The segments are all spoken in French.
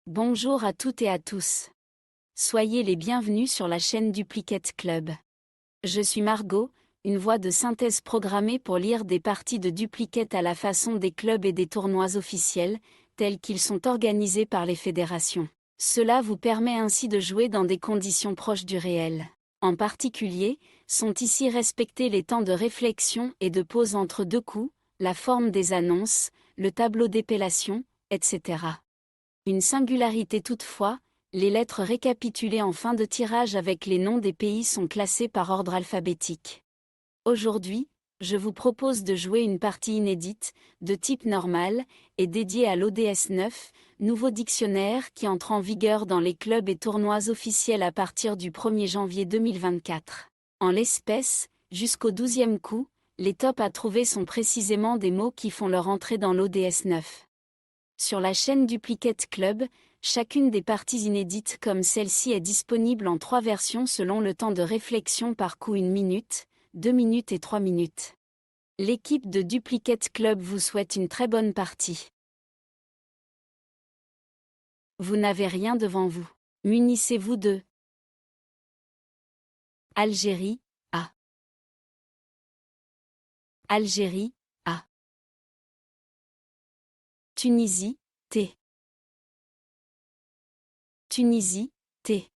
Bonjour à toutes et à tous. Soyez les bienvenus sur la chaîne Duplicate Club. Je suis Margot, une voix de synthèse programmée pour lire des parties de Duplicate à la façon des clubs et des tournois officiels, tels qu'ils sont organisés par les fédérations. Cela vous permet ainsi de jouer dans des conditions proches du réel. En particulier, sont ici respectés les temps de réflexion et de pause entre deux coups, la forme des annonces, le tableau d'épellation, etc. Une singularité toutefois, les lettres récapitulées en fin de tirage avec les noms des pays sont classées par ordre alphabétique. Aujourd'hui, je vous propose de jouer une partie inédite, de type normal, et dédiée à l'ODS 9, nouveau dictionnaire qui entre en vigueur dans les clubs et tournois officiels à partir du 1er janvier 2024. En l'espèce, jusqu'au 12e coup, les tops à trouver sont précisément des mots qui font leur entrée dans l'ODS 9. Sur la chaîne Duplicate Club, chacune des parties inédites comme celle-ci est disponible en 3 versions selon le temps de réflexion par coup 1 minute, 2 minutes et 3 minutes. L'équipe de Duplicate Club vous souhaite une très bonne partie. Vous n'avez rien devant vous. Munissez-vous de Algérie, A. Algérie, A. Tunisie, T. Tunisie, T.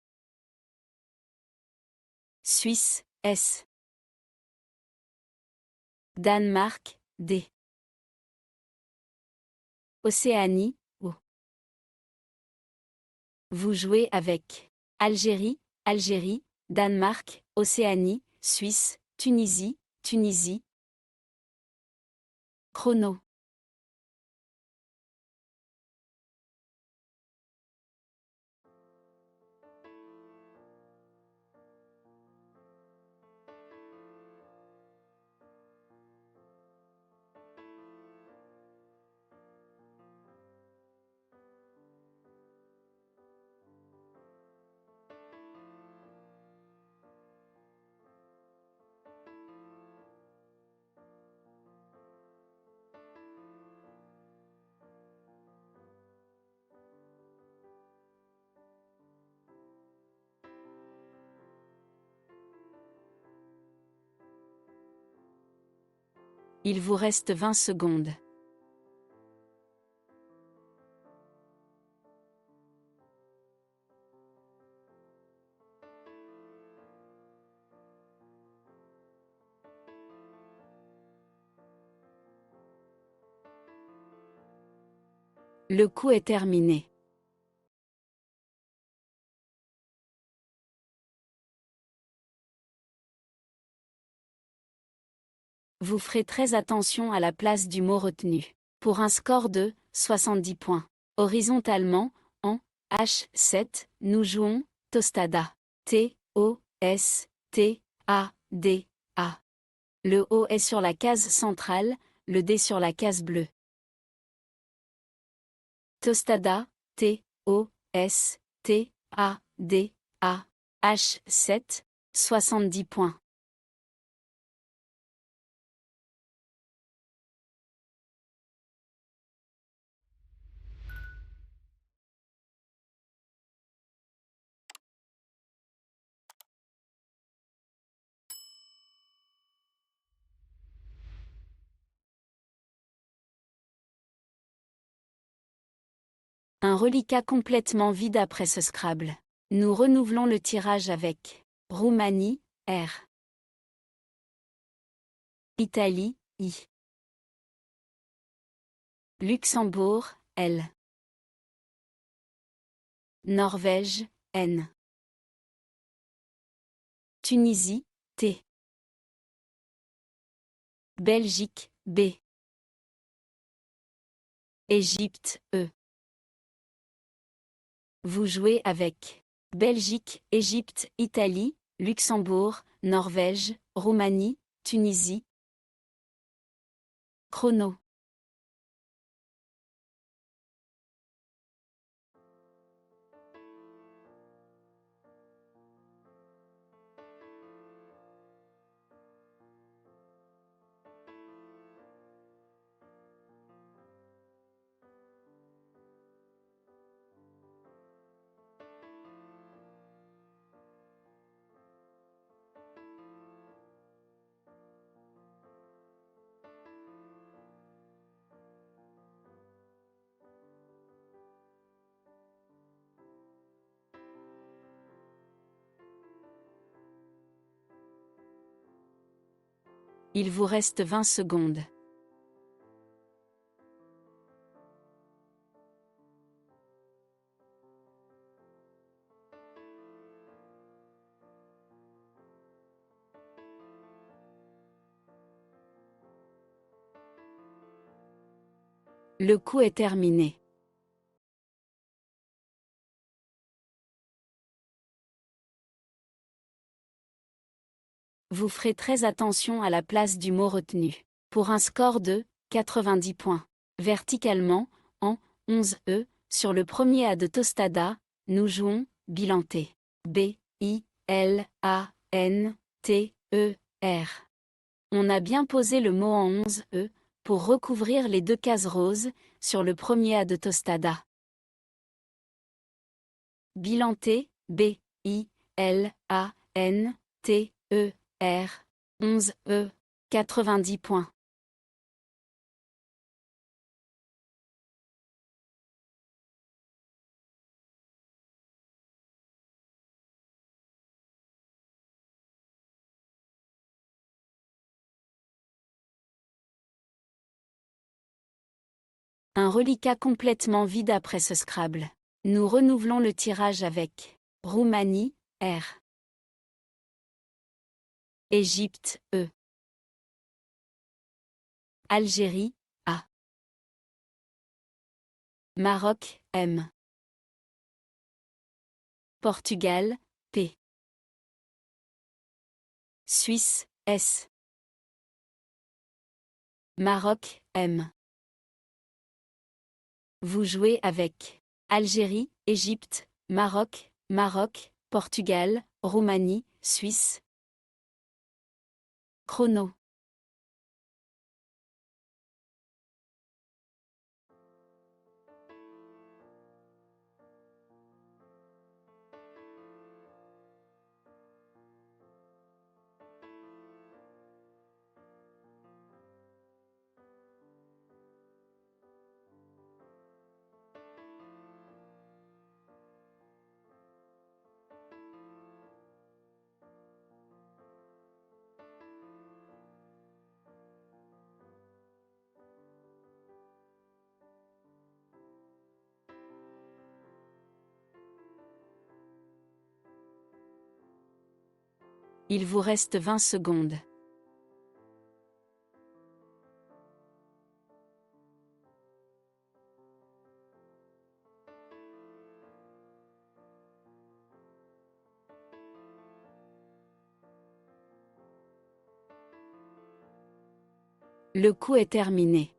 Suisse, S. Danemark, D. Océanie, O. Vous jouez avec Algérie, Algérie, Danemark, Océanie, Suisse, Tunisie, Tunisie. Chrono. Il vous reste 20 secondes. Le coup est terminé. Vous ferez très attention à la place du mot retenu. Pour un score de 70 points. Horizontalement, en H7, nous jouons Tostada. T-O-S-T-A-D-A. Le O est sur la case centrale, le D sur la case bleue. Tostada, T-O-S-T-A-D-A. H7, 70 points. Un reliquat complètement vide après ce Scrabble. Nous renouvelons le tirage avec Roumanie, R. Italie, I. Luxembourg, L. Norvège, N. Tunisie, T. Belgique, B. Égypte, E. Vous jouez avec Belgique, Égypte, Italie, Luxembourg, Norvège, Roumanie, Tunisie. Chrono. Il vous reste 20 secondes. Le coup est terminé. Vous ferez très attention à la place du mot retenu. Pour un score de 90 points. Verticalement, en 11E, sur le premier A de Tostada, nous jouons bilanté. B, I, L, A, N, T, E, R. On a bien posé le mot en 11E, pour recouvrir les deux cases roses, sur le premier A de Tostada. Bilanté, B, I, L, A, N, T, E, R, 11E, 90 points. Un reliquat complètement vide après ce Scrabble. Nous renouvelons le tirage avec Roumanie, R. Égypte, E. Algérie, A. Maroc, M. Portugal, P. Suisse, S. Maroc, M. Vous jouez avec Algérie, Égypte, Maroc, Portugal, Roumanie, Suisse. Chrono. Il vous reste 20 secondes. Le coup est terminé.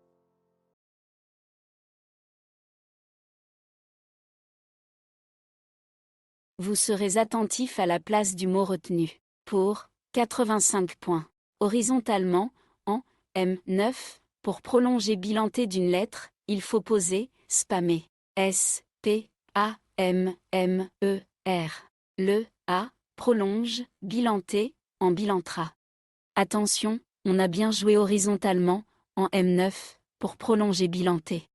Vous serez attentif à la place du mot retenu. Pour 85 points. Horizontalement, en M9, pour prolonger bilanté d'une lettre, il faut poser spammer. S, P, A, M, E, R. Le A prolonge bilanté en bilantra. Attention, on a bien joué horizontalement, en M9, pour prolonger bilanté.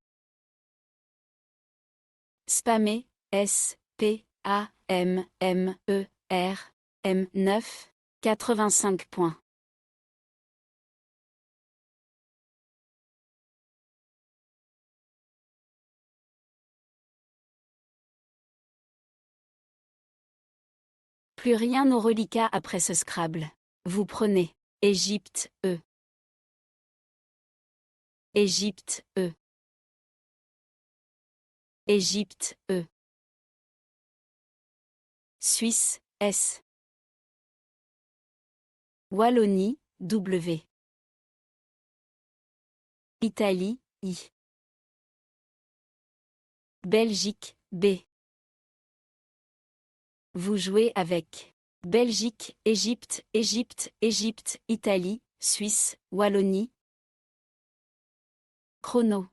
Spammer, S, P, A, M, E, R, M9, 85 points. Plus rien au reliquat après ce Scrabble. Vous prenez Égypte, E. Égypte, E. Égypte, E. Suisse, S. Wallonie, W. Italie, I. Belgique, B. Vous jouez avec Belgique, Égypte, Italie, Suisse, Wallonie. Chrono.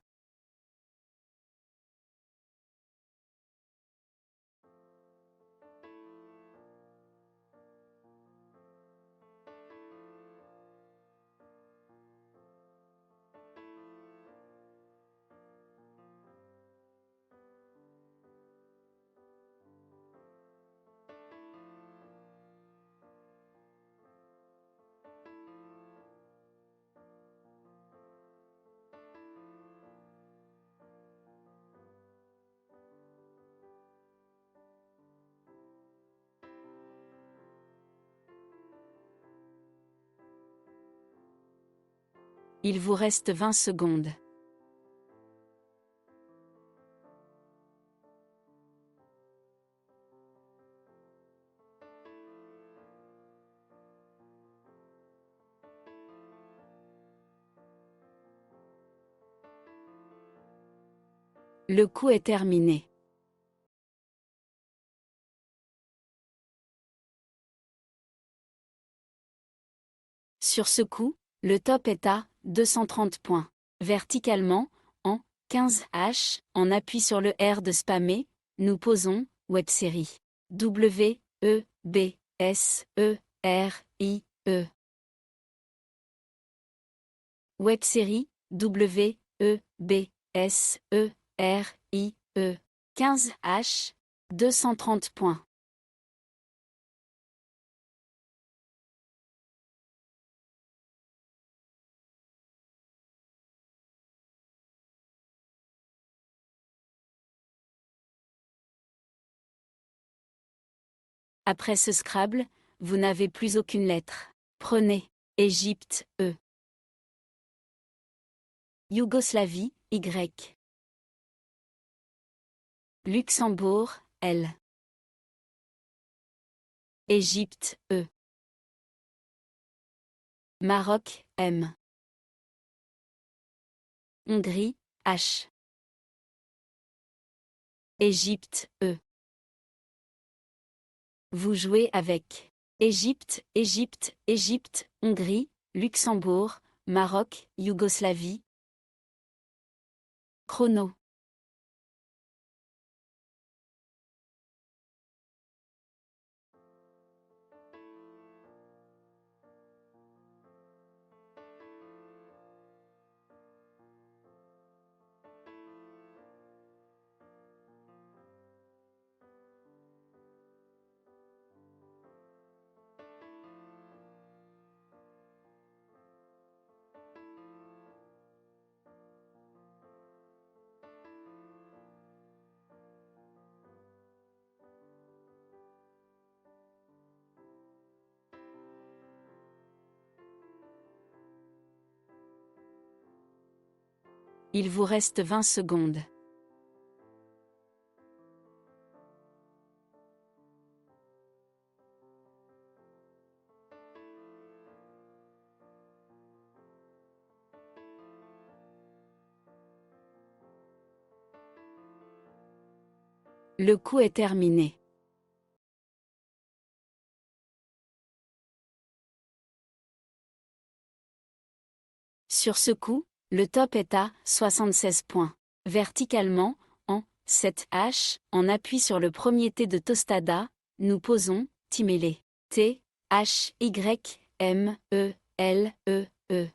Il vous reste 20 secondes. Le coup est terminé. Sur ce coup, le top est à 230 points. Verticalement, en 15H, en appui sur le R de spammer, nous posons web-série. W, E, B, S, E, R, I, E. Web-série, W, E, B, S, E, R, I, E. 15H, 230 points. Après ce Scrabble, vous n'avez plus aucune lettre. Prenez Égypte, E. Yougoslavie, Y. Luxembourg, L. Égypte, E. Maroc, M. Hongrie, H. Égypte, E. Vous jouez avec Égypte, Égypte, Égypte, Hongrie, Luxembourg, Maroc, Yougoslavie. Chrono. Il vous reste 20 secondes. Le coup est terminé. Sur ce coup, le top est à 76 points. Verticalement, en 7H, en appui sur le premier T de Tostada, nous posons Timele. T, H, Y, M, E, L, E, E.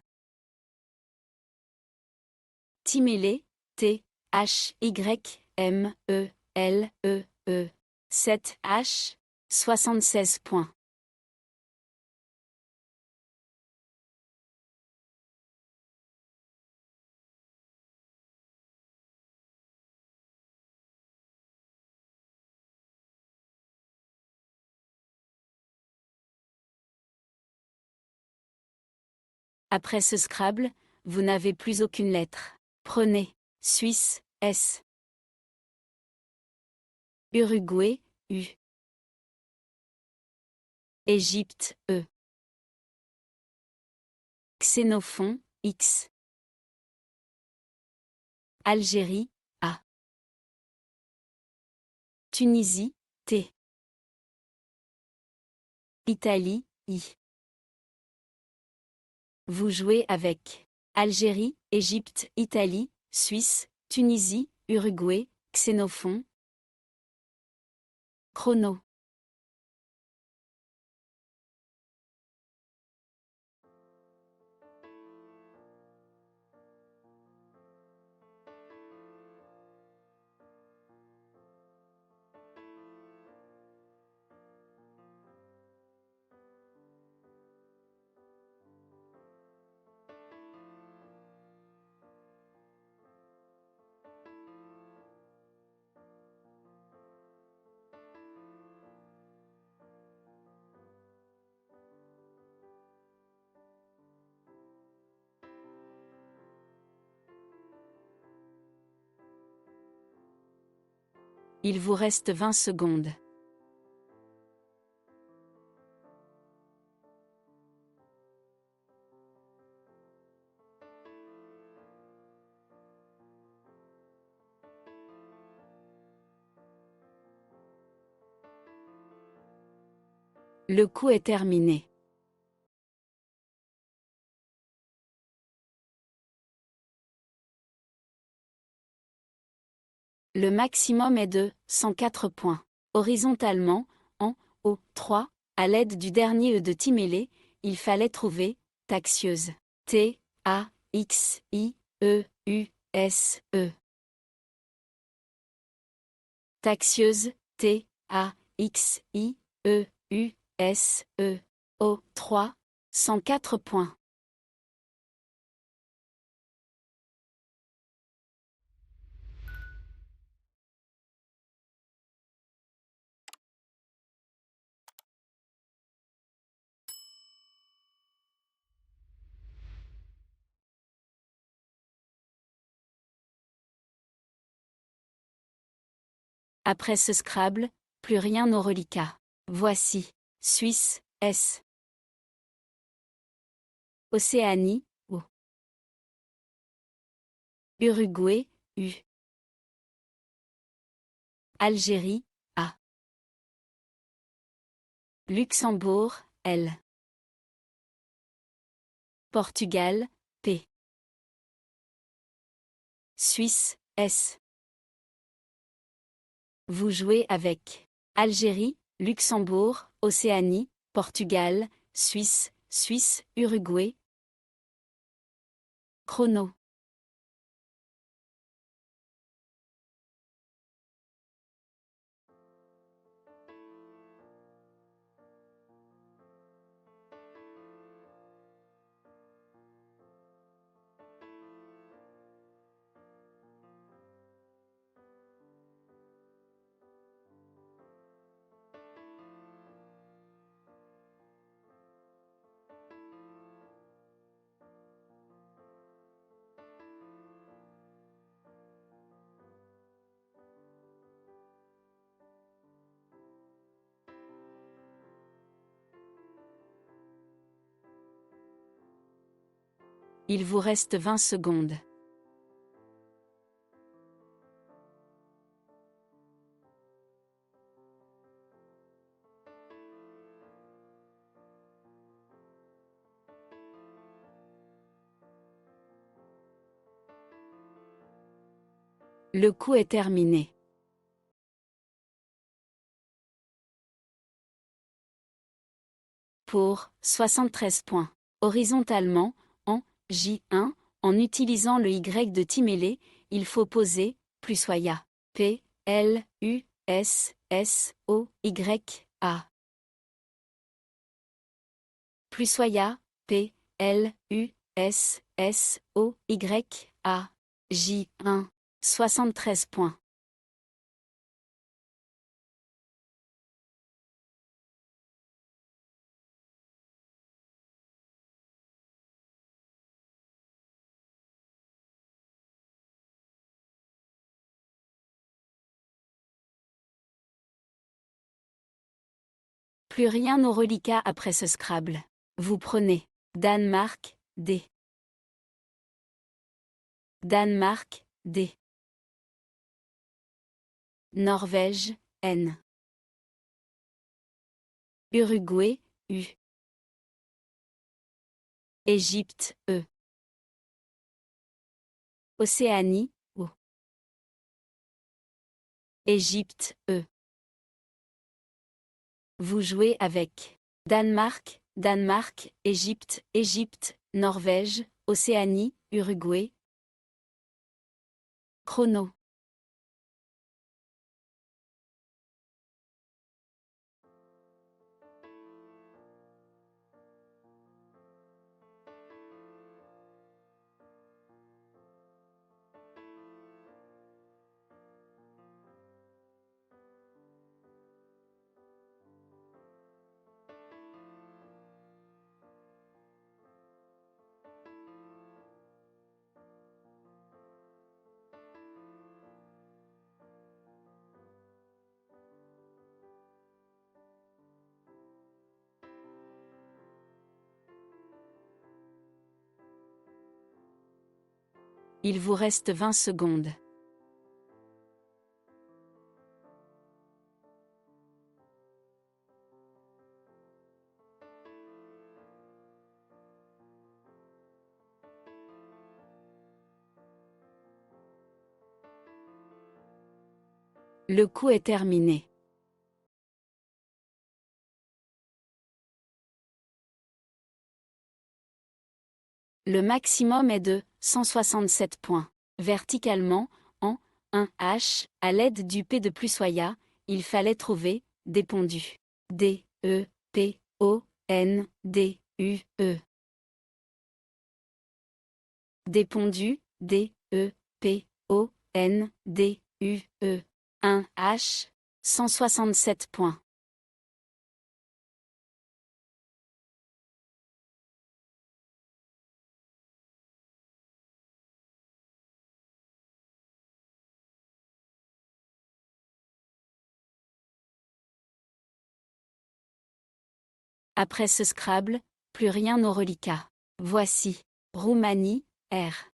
Timele, T, H, Y, M, E, L, E, E. 7H, 76 points. Après ce Scrabble, vous n'avez plus aucune lettre. Prenez Suisse, S. Uruguay, U. Égypte, E. Xénophon, X. Algérie, A. Tunisie, T. Italie, I. Vous jouez avec Algérie, Égypte, Italie, Suisse, Tunisie, Uruguay, Xénophon. Chrono. Il vous reste 20 secondes. Le coup est terminé. Le maximum est de 104 points. Horizontalement, en O3, à l'aide du dernier E de Timélé, il fallait trouver Taxieuse. T-A-X-I-E-U-S-E. Taxieuse, T-A-X-I-E-U-S-E. O3, 104 points. Après ce Scrabble, plus rien au reliquat. Voici. Suisse, S. Océanie, O. Uruguay, U. Algérie, A. Luxembourg, L. Portugal, P. Suisse, S. Vous jouez avec Algérie, Luxembourg, Océanie, Portugal, Suisse, Uruguay. Chrono. Il vous reste 20 secondes. Le coup est terminé. Pour 73 points. Horizontalement, en J1, en utilisant le Y de Timélé, il faut poser +soya. P, L, U, S, S, O, Y, A. +soya, P, L, U, S, S, O, Y, A. J1, 73 points. Plus rien au reliquat après ce Scrabble. Vous prenez Danemark, D. Danemark, D. Norvège, N. Uruguay, U. Égypte, E. Océanie, O. Égypte, E. Vous jouez avec Danemark, Égypte, Norvège, Océanie, Uruguay. Chrono. Il vous reste 20 secondes. Le coup est terminé. Le maximum est de 167 points. Verticalement, en 1H, à l'aide du P de Plussoya, il fallait trouver des pondus. D, E, P, O, N, D, U, E. Des pondus, D, E, P, O, N, D, U, E. 1H, 167 points. Après ce Scrabble, plus rien au reliquat. Voici. Roumanie, R.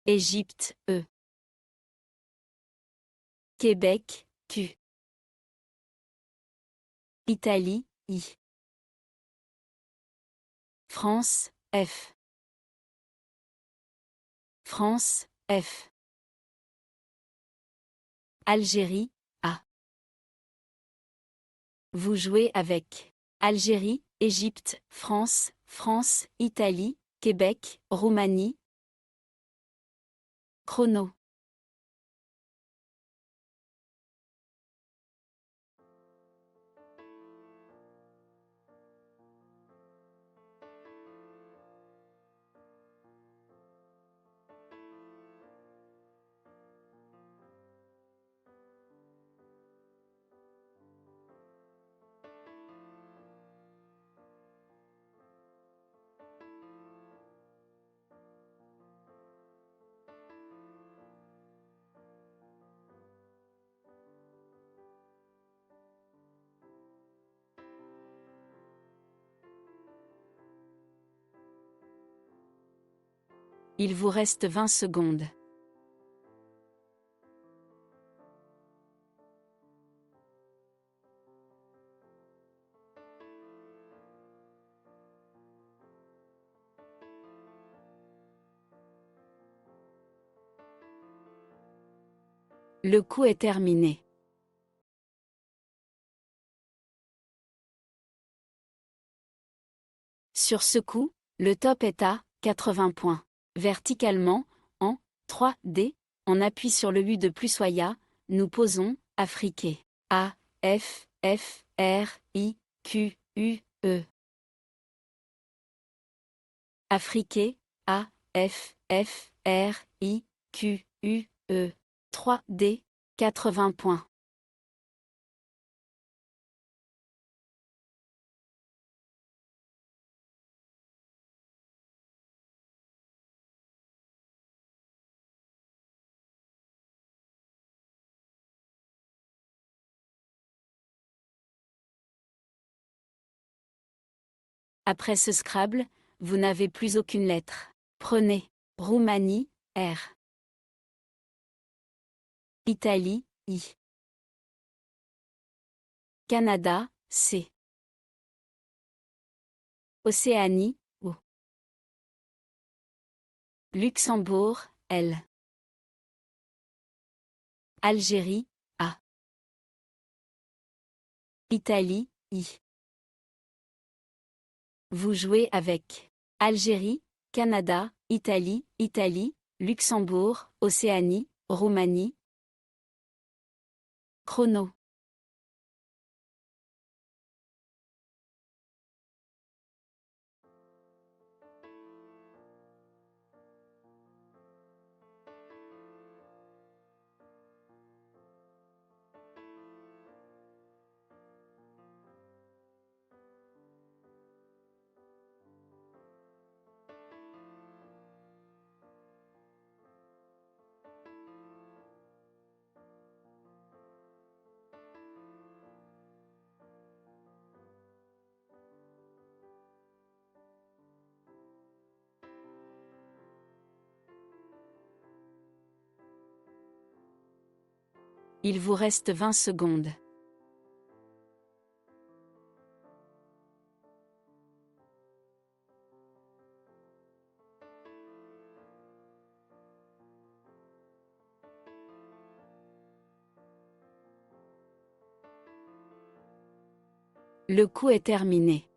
Égypte, E. Québec, Q. Italie, I. France, F. France, F. Algérie, A. Vous jouez avec Algérie, Égypte, France, France, Italie, Québec, Roumanie. Chrono. Il vous reste 20 secondes. Le coup est terminé. Sur ce coup, le top est à 80 points. Verticalement, en 3D, on appuie sur le U de Plussoya, nous posons Afriqué. A, F, F, R, I, Q, U, E. Afriqué, A, F, F, R, I, Q, U, E. 3D, 80 points. Après ce Scrabble, vous n'avez plus aucune lettre. Prenez Roumanie, R. Italie, I. Canada, C. Océanie, O. Luxembourg, L. Algérie, A. Italie, I. Vous jouez avec Algérie, Canada, Italie, Italie, Luxembourg, Océanie, Roumanie. Chrono. Il vous reste 20 secondes. Le coup est terminé.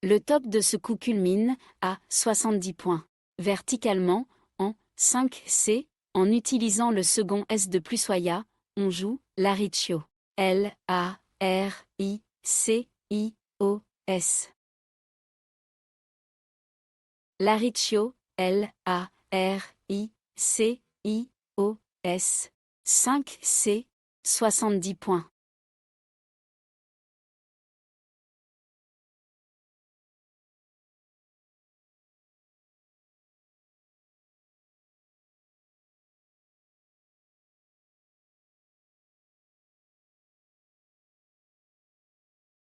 Le top de ce coup culmine à 70 points. Verticalement, en 5C, en utilisant le second S de Plussoya, on joue l'Aricchio. L-A-R-I-C-I-O-S. L'Aricchio, L-A-R-I-C-I-O-S. 5C, 70 points.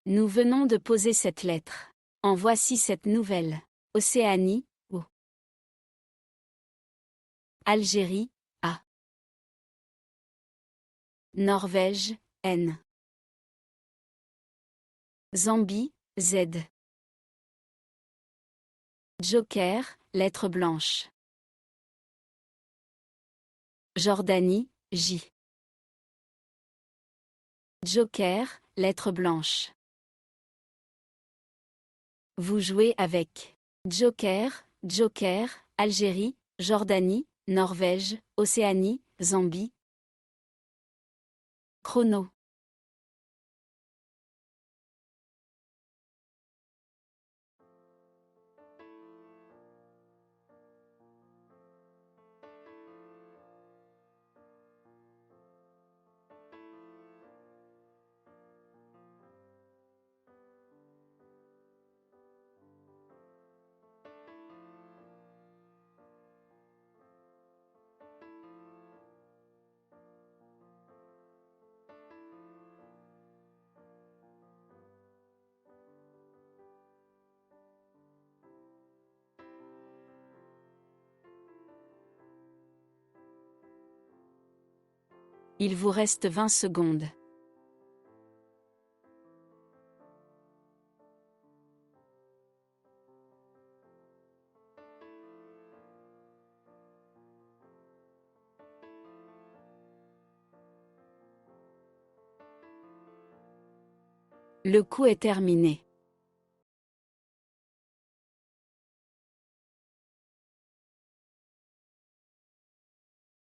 Nous venons de poser cette lettre. En voici cette nouvelle. Océanie, O. Algérie, A. Norvège, N. Zambie, Z. Joker, lettre blanche. Jordanie, J. Joker, lettre blanche. Vous jouez avec Joker, Joker, Algérie, Jordanie, Norvège, Océanie, Zambie. Chrono. Il vous reste 20 secondes. Le coup est terminé.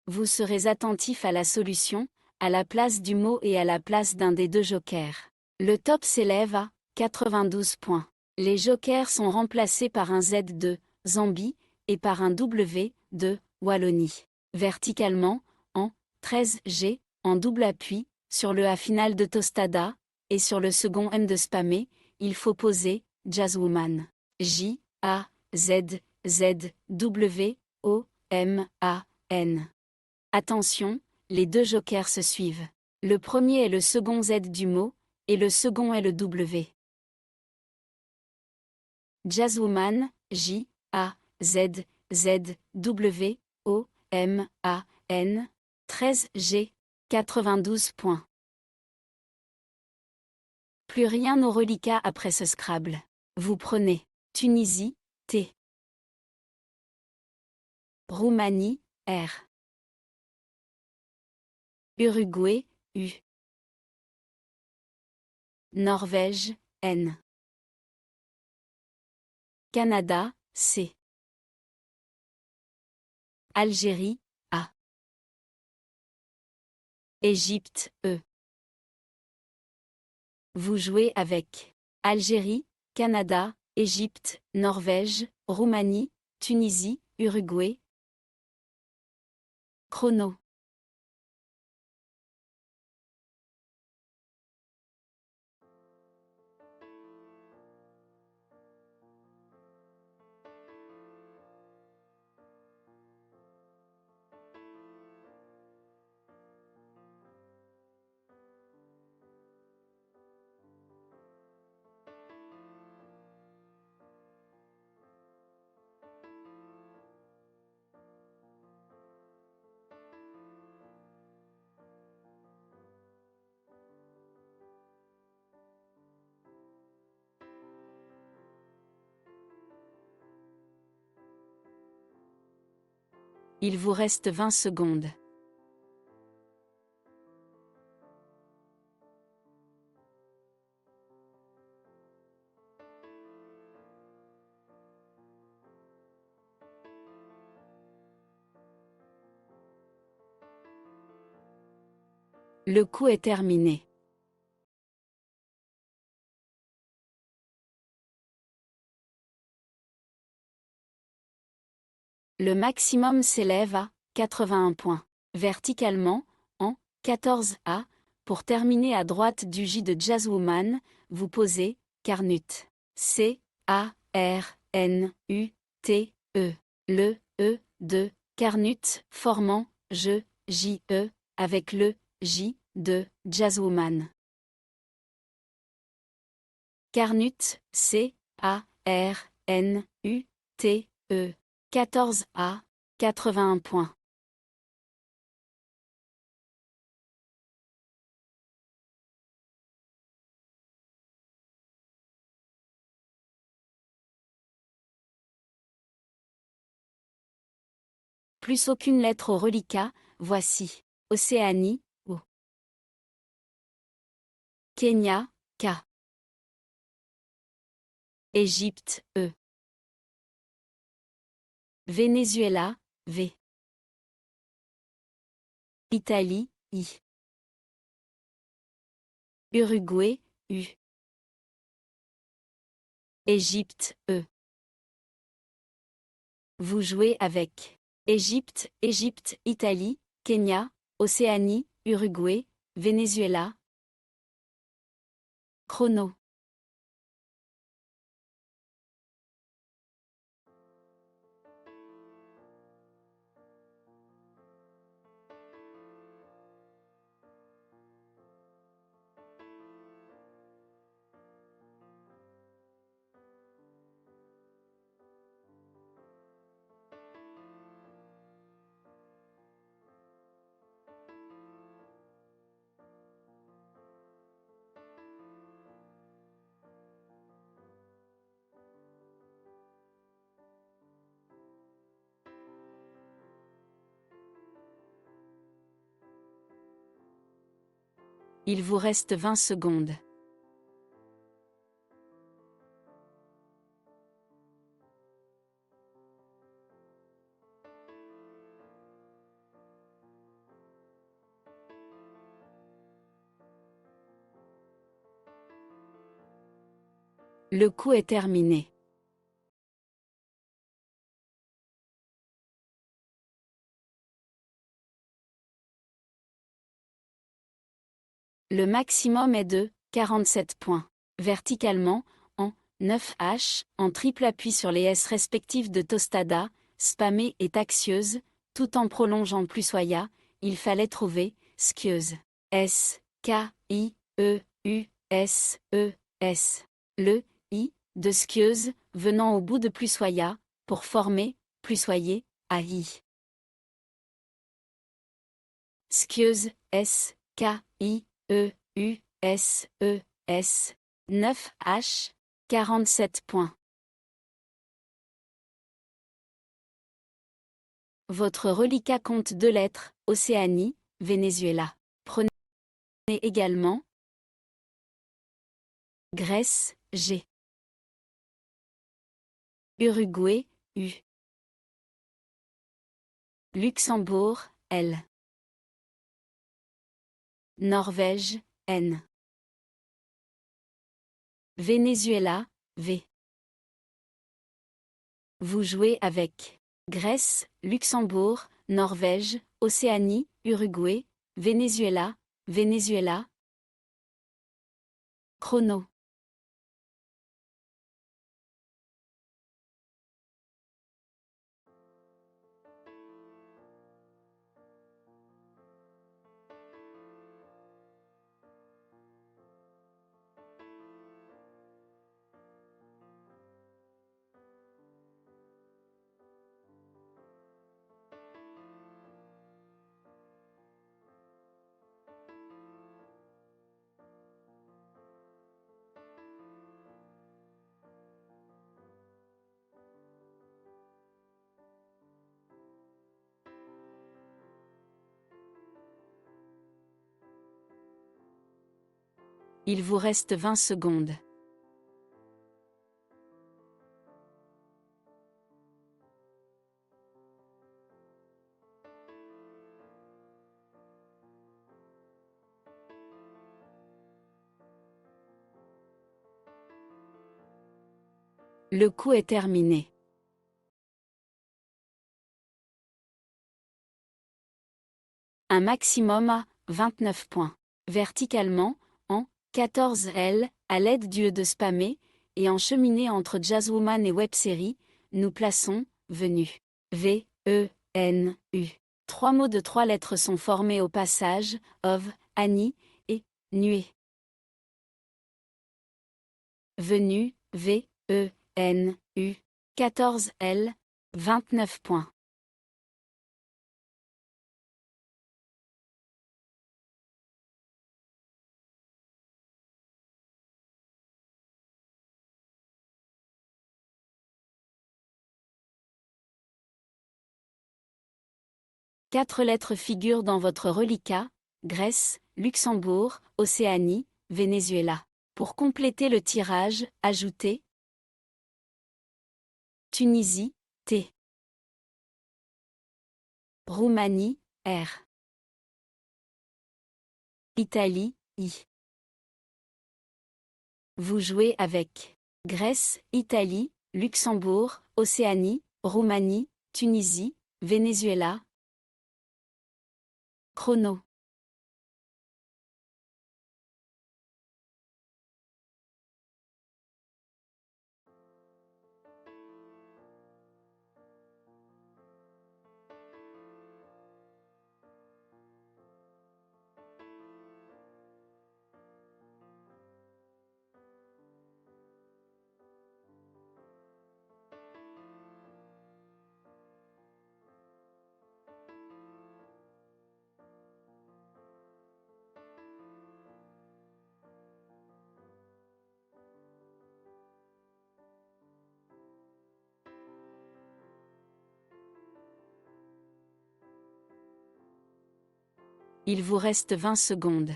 Vous serez attentif à la solution, à la place du mot et à la place d'un des deux jokers. Le top s'élève à 92 points. Les jokers sont remplacés par un Z de Zambie et par un W de Wallonie. Verticalement, en 13G, en double appui, sur le A final de Tostada, et sur le second M de Spamé, il faut poser Jazzwoman. J, A, Z, Z, W, O, M, A, N. Attention, les deux jokers se suivent. Le premier est le second Z du mot, et le second est le W. Jazzwoman, J, A, Z, Z, W, O, M, A, N, 13G, 92 points. Plus rien au reliquat après ce Scrabble. Vous prenez Tunisie, T. Roumanie, R. Uruguay, U. Norvège, N. Canada, C. Algérie, A. Égypte, E. Vous jouez avec Algérie, Canada, Égypte, Norvège, Roumanie, Tunisie, Uruguay. Chrono. Il vous reste 20 secondes. Le coup est terminé. Le maximum s'élève à 81 points. Verticalement, en 14A, pour terminer à droite du J de Jazzwoman, vous posez Carnut. C-A-R-N-U-T-E. Le E de Carnut formant je, J-E, avec le J de Jazzwoman. Carnut, C-A-R-N-U-T-E. 14A, 81 points. Plus aucune lettre au reliquat, voici. Océanie, O. Kenya, K. Égypte, E. Venezuela, V. Italie, I. Uruguay, U. Égypte, E. Vous jouez avec Égypte, Égypte, Italie, Kenya, Océanie, Uruguay, Venezuela. Chrono. Il vous reste 20 secondes. Le coup est terminé. Le maximum est de 47 points. Verticalement, en 9H, en triple appui sur les S respectifs de Tostada, Spammé et Taxieuse, tout en prolongeant plus soya, il fallait trouver Skieuse. S, K, I, E, U, S, E, S. Le I de Skieuse, venant au bout de plus soya, pour former, plus soyer, AI. Skieuse, S, K, I, E, U, S, E, S. 9H, 47 points. Votre reliquat compte 2 lettres, Océanie, Venezuela. Prenez également Grèce, G. Uruguay, U. Luxembourg, L. Norvège, N. Venezuela, V. Vous jouez avec Grèce, Luxembourg, Norvège, Océanie, Uruguay, Venezuela, Venezuela. Chrono. Il vous reste 20 secondes. Le coup est terminé. Un maximum à 29 points. Verticalement, en 14 L, à l'aide du E de spammer, et en cheminée entre Jazzwoman et web-série, nous plaçons venu. V, E, N, U. 3 mots de 3 lettres sont formés au passage, of, Annie, et nuée. Venu, V, E, N, U. 14 L, 29 points. Quatre lettres figurent dans votre reliquat: Grèce, Luxembourg, Océanie, Venezuela. Pour compléter le tirage, ajoutez Tunisie, T. Roumanie, R. Italie, I. Vous jouez avec Grèce, Italie, Luxembourg, Océanie, Roumanie, Tunisie, Venezuela. Chrono. Il vous reste 20 secondes.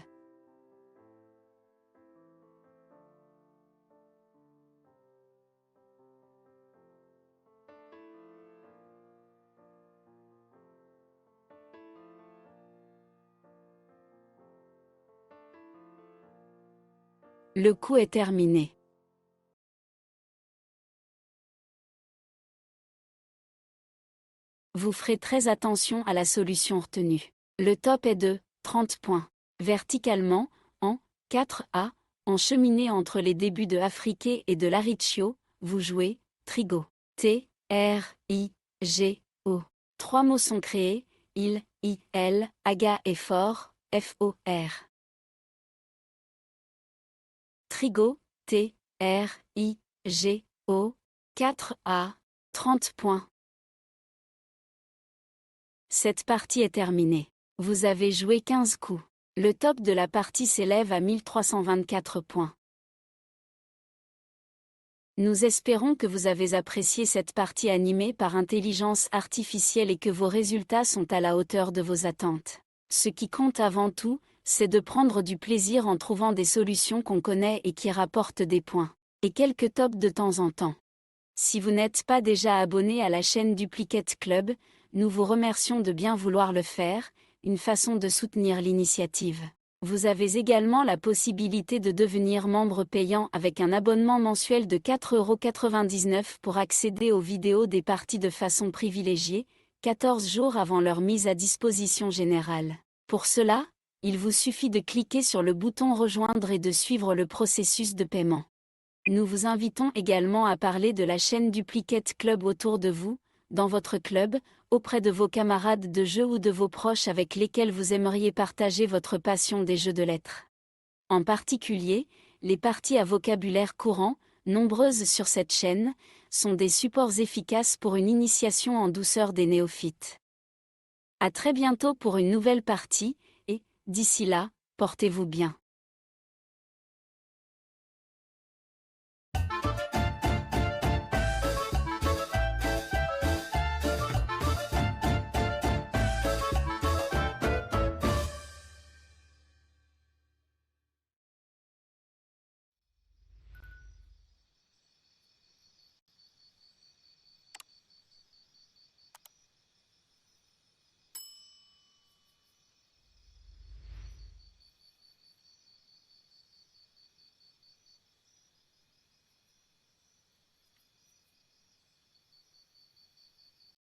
Le coup est terminé. Vous ferez très attention à la solution retenue. Le top est de 30 points. Verticalement, en 4A, en cheminée entre les débuts de Afrique et de Laricchio, vous jouez Trigo. T, R, I, G, O. 3 mots sont créés: il, I, L, aga et fort, F, O, R. Trigo, T, R, I, G, O. 4A, 30 points. Cette partie est terminée. Vous avez joué 15 coups. Le top de la partie s'élève à 1324 points. Nous espérons que vous avez apprécié cette partie animée par intelligence artificielle et que vos résultats sont à la hauteur de vos attentes. Ce qui compte avant tout, c'est de prendre du plaisir en trouvant des solutions qu'on connaît et qui rapportent des points. Et quelques tops de temps en temps. Si vous n'êtes pas déjà abonné à la chaîne Duplicate Club, nous vous remercions de bien vouloir le faire, une façon de soutenir l'initiative. Vous avez également la possibilité de devenir membre payant avec un abonnement mensuel de 4,99 € pour accéder aux vidéos des parties de façon privilégiée, 14 jours avant leur mise à disposition générale. Pour cela, il vous suffit de cliquer sur le bouton Rejoindre et de suivre le processus de paiement. Nous vous invitons également à parler de la chaîne Duplicate Club autour de vous, dans votre club, auprès de vos camarades de jeu ou de vos proches avec lesquels vous aimeriez partager votre passion des jeux de lettres. En particulier, les parties à vocabulaire courant, nombreuses sur cette chaîne, sont des supports efficaces pour une initiation en douceur des néophytes. À très bientôt pour une nouvelle partie, et, d'ici là, portez-vous bien.